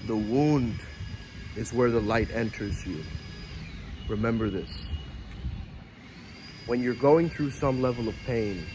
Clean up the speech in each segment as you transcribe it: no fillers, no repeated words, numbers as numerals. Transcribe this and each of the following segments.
The wound is where the light enters you. Remember this. When you're going through some level of pain,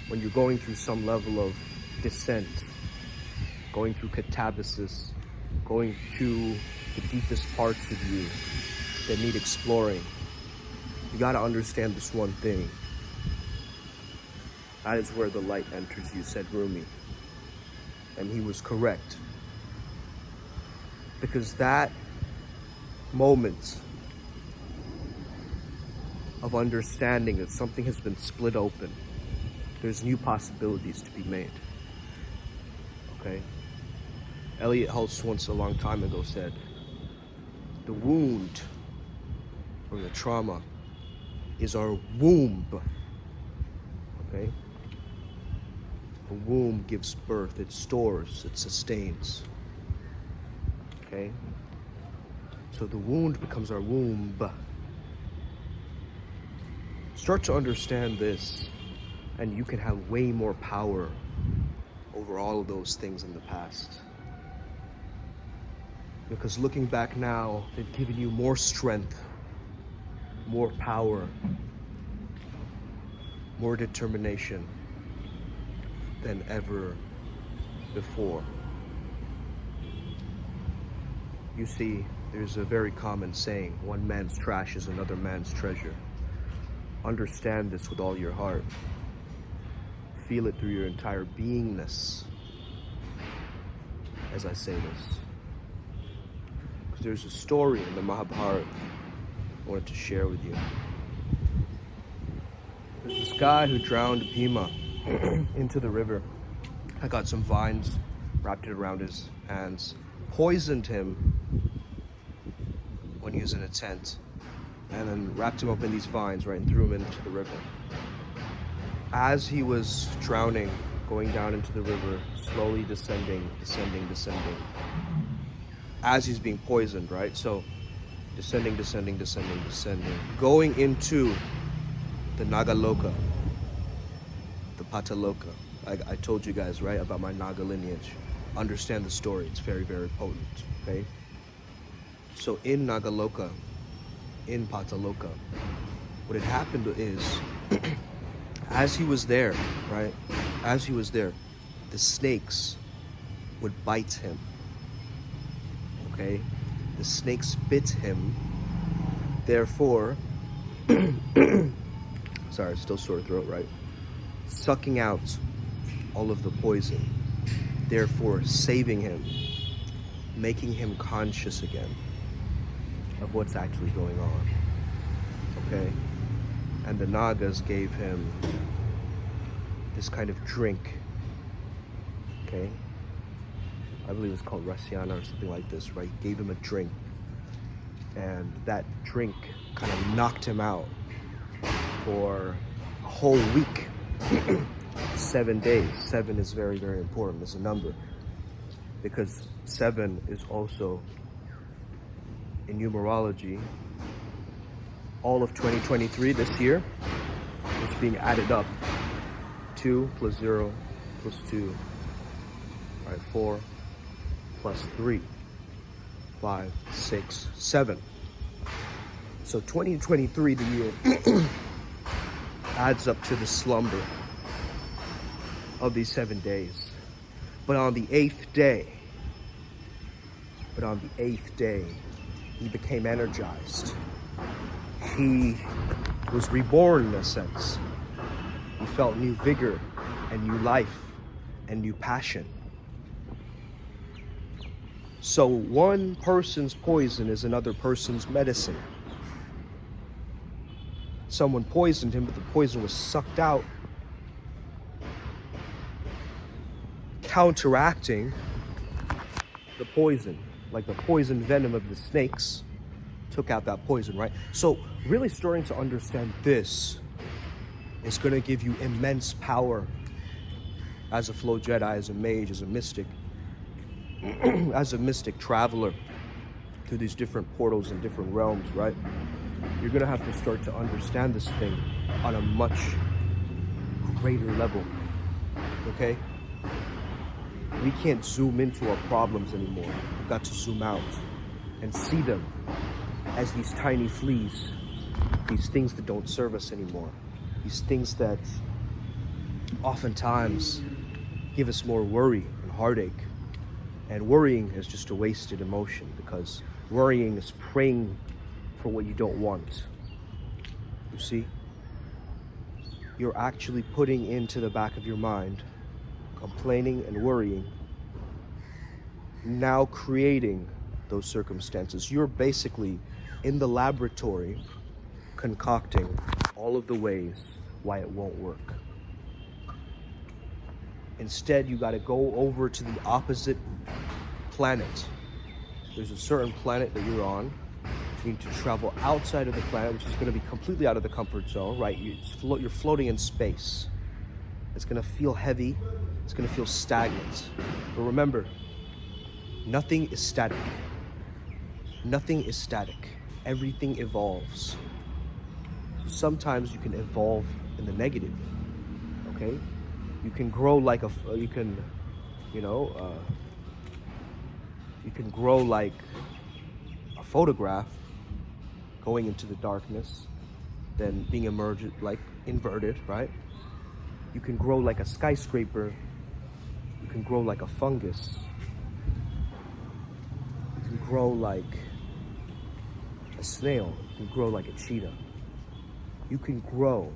when you're going through some level of descent, going through catabasis, going to the deepest parts of you that need exploring, you gotta understand this one thing. That is where the light enters you, said Rumi. And he was correct. Because that moment of understanding that something has been split open, there's new possibilities to be made. Okay? Elliot Hulse once a long time ago said, the wound or the trauma is our womb. Okay? The womb gives birth, it stores, it sustains. Okay? So the wound becomes our womb. Start to understand this, and you can have way more power over all of those things in the past. Because looking back now, they've given you more strength, more power, more determination than ever before. You see, there's a very common saying, one man's trash is another man's treasure. Understand this with all your heart. Feel it through your entire beingness as I say this. Because there's a story in the Mahabharata I wanted to share with you. There's this guy who drowned Bhima into the river. I got some vines, wrapped it around his hands, poisoned him when he was in a tent, and then wrapped him up in these vines, right, and threw him into the river. As he was drowning, going down into the river, slowly descending, as he's being poisoned, right? So descending, going into the Nagaloka, the Pataloka. I told you guys, right, about my Naga lineage. Understand the story, it's very, very potent, okay? So in Nagaloka, in Pataloka, what had happened is, as he was there, right, the snakes would bite him, okay? The snakes bit him, therefore, sorry, still sore throat, right? Sucking out all of the poison, therefore saving him, making him conscious again of what's actually going on, okay? And the Nagas gave him this kind of drink, okay? I believe it's called Rasyana or something like this, right? Gave him a drink, and that drink kind of knocked him out for a whole week. 7 days. 7 is very, very important as a number, because 7 is also, in numerology, all of 2023 this year is being added up. 2 plus 0 plus 2, all right, 4 plus 3, 5, 6, 7. So 2023, the year, adds up to the slumber of these 7 days. But on the 8th day, he became energized. He was reborn in a sense. He felt new vigor and new life and new passion. So one person's poison is another person's medicine. Someone poisoned him, but the poison was sucked out, counteracting the poison, like the poison venom of the snakes took out that poison, right? So really starting to understand this is going to give you immense power as a flow Jedi, as a mage, as a mystic, as a mystic traveler through these different portals and different realms, right? You're going to have to start to understand this thing on a much greater level, okay? We can't zoom into our problems anymore. We've got to zoom out and see them as these tiny fleas, these things that don't serve us anymore, these things that oftentimes give us more worry and heartache. And worrying is just a wasted emotion, because worrying is praying for what you don't want. You see? You're actually putting into the back of your mind, complaining and worrying, now creating those circumstances. You're basically in the laboratory concocting all of the ways why it won't work. Instead, you got to go over to the opposite planet. There's a certain planet that you're on. You need to travel outside of the planet, which is going to be completely out of the comfort zone, right? You're floating in space. It's going to feel heavy. It's going to feel stagnant. But remember, nothing is static. Nothing is static. Everything evolves. So sometimes you can evolve in the negative, okay? You can grow like you can grow like a photograph, going into the darkness, then being emerged, like inverted, right? You can grow like a skyscraper. You can grow like a fungus. You can grow like a snail. You can grow like a cheetah. You can grow,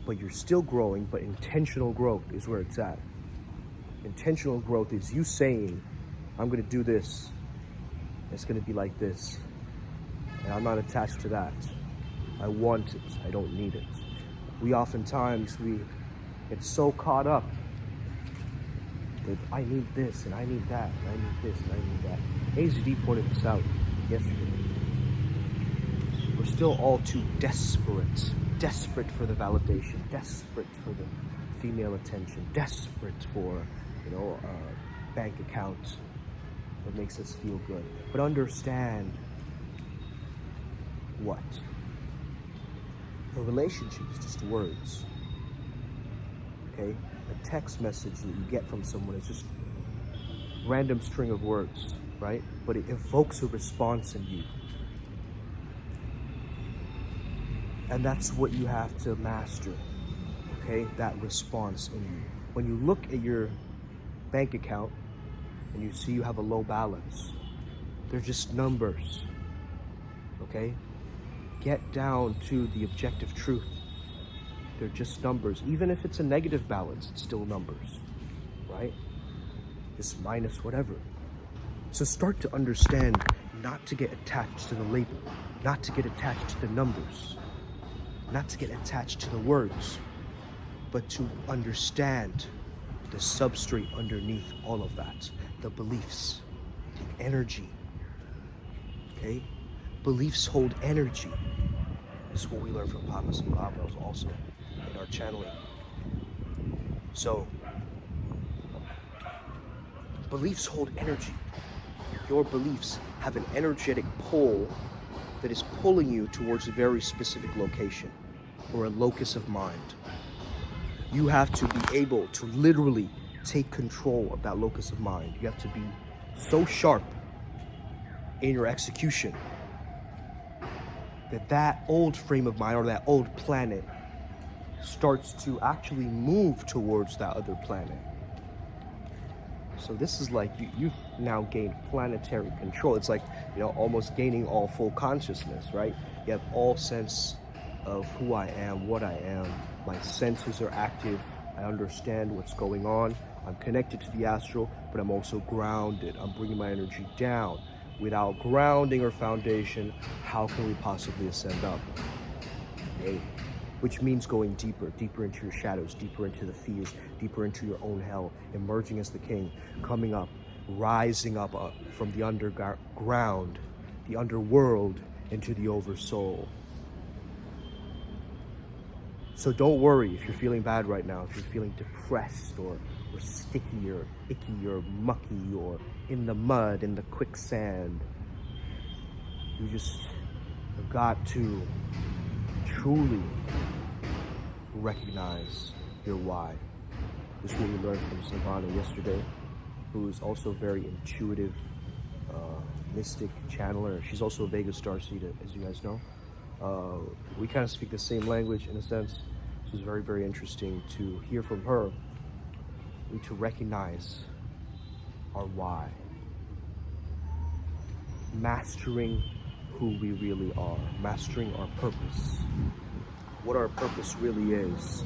but you're still growing, but intentional growth is where it's at. Intentional growth is you saying, I'm gonna do this. It's gonna be like this. And I'm not attached to that. I want it, I don't need it. We oftentimes, we get so caught up that I need this, and I need that, and I need this, and I need that. AZD pointed this out yesterday. We're still all too desperate for the validation, desperate for the female attention, desperate for, a bank account that makes us feel good. But understand what? A relationship is just words, okay? A text message that you get from someone is just random string of words, right? But it evokes a response in you. And that's what you have to master, okay? That response in you. When you look at your bank account and you see you have a low balance, they're just numbers, okay? Get down to the objective truth. They're just numbers. Even if it's a negative balance, it's still numbers, right? Just minus whatever. So start to understand not to get attached to the label, not to get attached to the numbers, not to get attached to the words, but to understand the substrate underneath all of that, the beliefs, the energy, okay? Beliefs hold energy. This is what we learned from Papas and Babros also in our channeling. So, beliefs hold energy. Your beliefs have an energetic pull that is pulling you towards a very specific location or a locus of mind. You have to be able to literally take control of that locus of mind. You have to be so sharp in your execution that old frame of mind or that old planet starts to actually move towards that other planet. So this is like you've now gained planetary control. It's like, almost gaining all full consciousness, right? You have all sense of who I am, what I am. My senses are active. I understand what's going on. I'm connected to the astral, but I'm also grounded. I'm bringing my energy down. Without grounding or foundation, how can we possibly ascend up? Okay? Which means going deeper into your shadows, deeper into the fears, deeper into your own hell, emerging as the king, coming up, rising up from the underground, the underworld, into the oversoul. So don't worry if you're feeling bad right now, if you're feeling depressed or sticky or icky or mucky or in the mud, in the quicksand. You just have got to truly recognize your why. This is what we learned from Savannah yesterday, who is also very intuitive, mystic channeler. She's also a Vega star seed, as you guys know. We kind of speak the same language in a sense. So it's very, very interesting to hear from her and to recognize our why. Mastering who we really are, mastering our purpose. What our purpose really is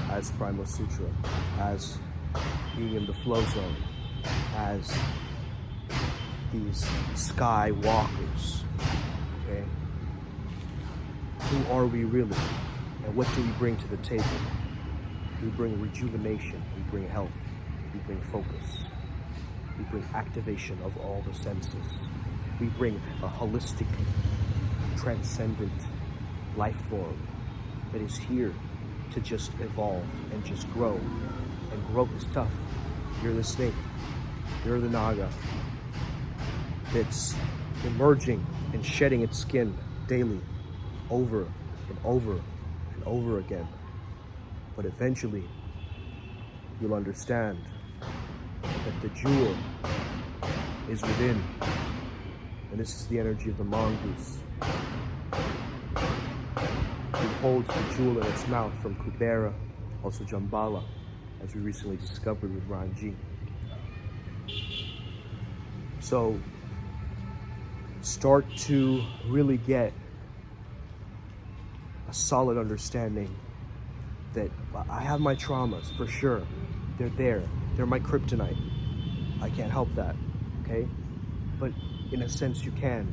as Primal Sutra, as being in the flow zone, as these sky walkers, okay? Who are we really? And what do we bring to the table? We bring rejuvenation, we bring health, we bring focus, we bring activation of all the senses. We bring a holistic, transcendent life form that is here to just evolve and just grow. And growth is tough. You're the snake, you're the naga that's emerging and shedding its skin daily, over and over and over again. But eventually, you'll understand that the jewel is within. And this is the energy of the mongoose, who holds the jewel in its mouth from Kubera, also Jambala, as we recently discovered with Ranji. So, start to really get a solid understanding that I have my traumas, for sure. They're there. They're my kryptonite. I can't help that, okay? But in a sense, you can.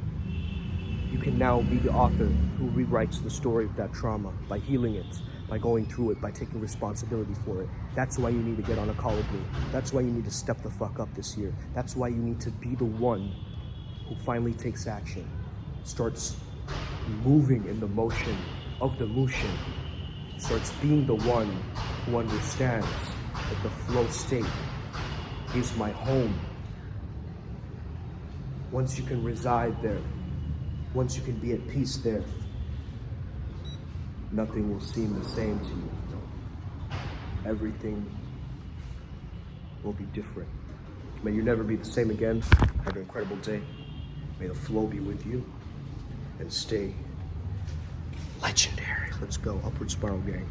You can now be the author who rewrites the story of that trauma by healing it, by going through it, by taking responsibility for it. That's why you need to get on a call with me. That's why you need to step the fuck up this year. That's why you need to be the one who finally takes action, starts moving in the motion of the motion, starts being the one who understands that the flow state is my home. Once you can reside there, once you can be at peace there, nothing will seem the same to you. Everything will be different. May you never be the same again. Have an incredible day. May the flow be with you and stay legendary. Let's go. Upward Spiral Gang.